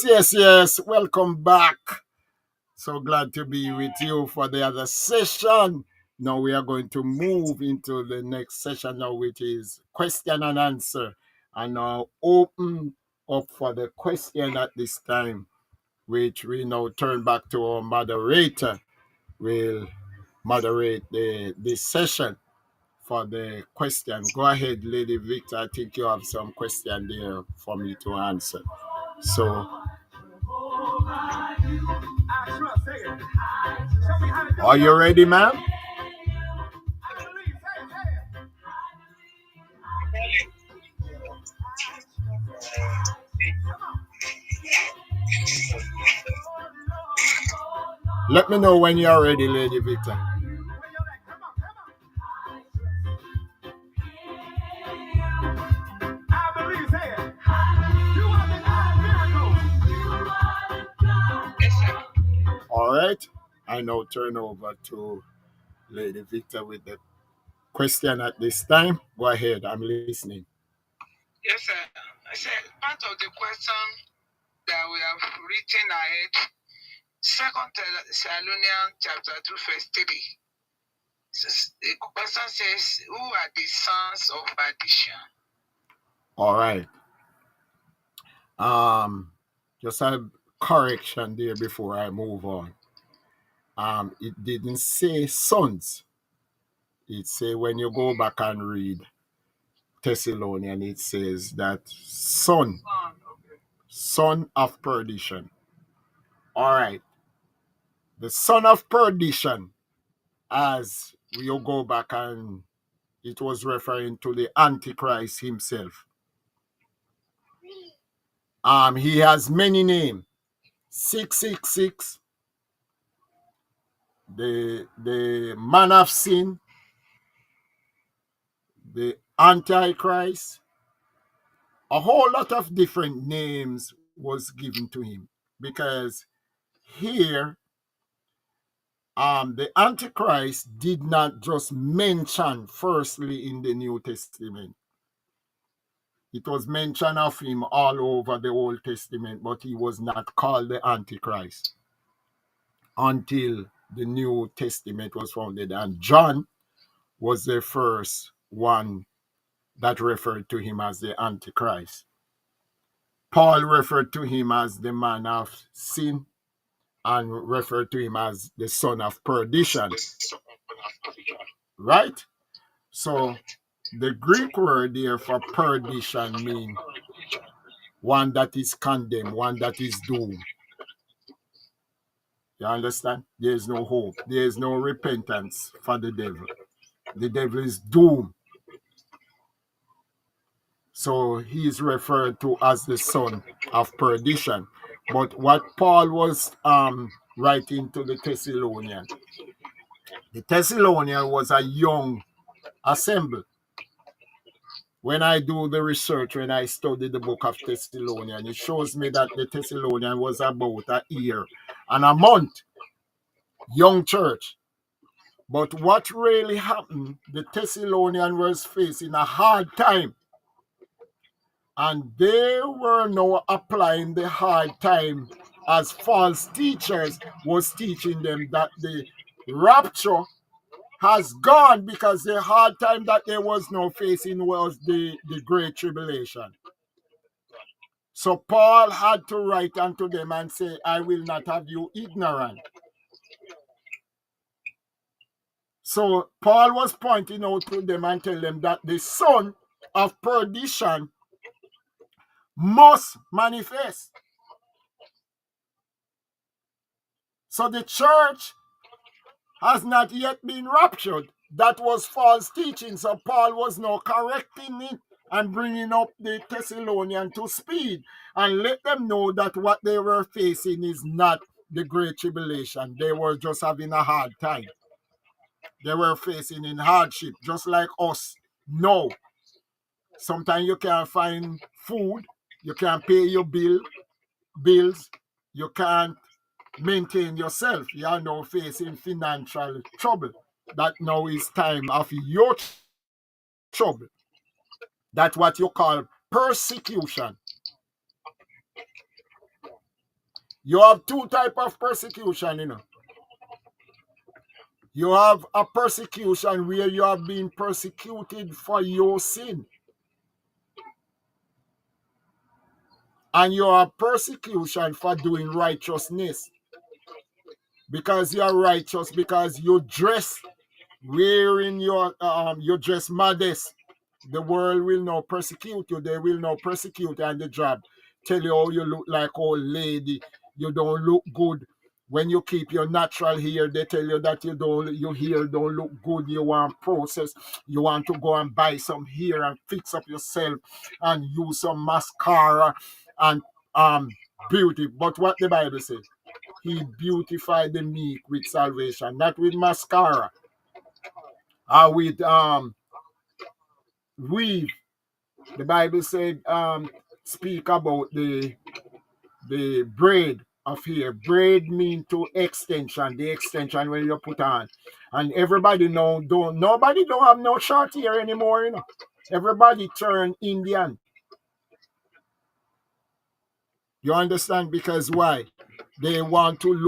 Yes. Welcome back. So glad to be with you for the other session. Now we are going to move into the next session now, which is question and answer. And now open up for the question at this time, which we now turn back to our moderator. Will moderate this session for the question. Go ahead, Lady Victor. I think you have some question there for me to answer. So, are you ready, ma'am? Let me know when you're ready, Lady Victor. All right. I now turn over to Lady Victor with the question at this time. Go ahead. I'm listening. Yes, sir. I said part of the question that we have written ahead, 2 Thessalonians chapter 2, verse 3. The question says, who are the sons of perdition? All right. Just a correction there before I move on. It didn't say sons. It say when you go back and read Thessalonian, it says that son of perdition. All right. The son of perdition, as we go back and it was referring to the Antichrist himself. He has many names. 666, the man of sin, the Antichrist. A whole lot of different names was given to him because here the Antichrist did not just mention firstly in the New Testament. It was mention of him all over the Old Testament, but he was not called the Antichrist until the New Testament was founded. And John was the first one that referred to him as the Antichrist. Paul referred to him as the man of sin and referred to him as the son of perdition. Right? So the Greek word there for perdition means one that is condemned, one that is doomed. You understand? There is no hope. There is no repentance for the devil. The devil is doomed. So he is referred to as the son of perdition. But what Paul was writing to the Thessalonians was a young assembly. When I do the research, when I study the book of Thessalonians, it shows me that the Thessalonian was about a year and a month, young church. But what really happened, the Thessalonian was facing a hard time. And they were now applying the hard time as false teachers was teaching them that the rapture has gone because the hard time that they was now facing was the Great Tribulation. So Paul had to write unto them and say, I will not have you ignorant. So Paul was pointing out to them and tell them that the son of perdition must manifest. So the church has not yet been raptured. That was false teaching. So Paul was now correcting it and bringing up the Thessalonians to speed and let them know that what they were facing is not the Great Tribulation. They were just having a hard time. They were facing in hardship, just like us. No. Sometimes you can't find food. You can't pay your bills. You can't maintain yourself. You are now facing financial trouble. that now is time of your trouble. That's what you call persecution. You have two type of persecution, you know. You have a persecution where you have been persecuted for your sin. And you have persecution for doing righteousness. Because you are righteous, because you dress wearing your dress modest. The world will now persecute you. They will now persecute you on the job. Tell you how you look like old lady. You don't look good. When you keep your natural hair, they tell you that your hair don't look good. You want process. You want to go and buy some hair and fix up yourself and use some mascara and um beauty. But what the Bible says, He beautified the meek with salvation, not with mascara or with weave. The Bible said, speak about the braid of hair. Braid mean to extension, the extension when you put on. And everybody know nobody don't have no short hair anymore, you know. Everybody turn Indian. You understand? Because why? They want to look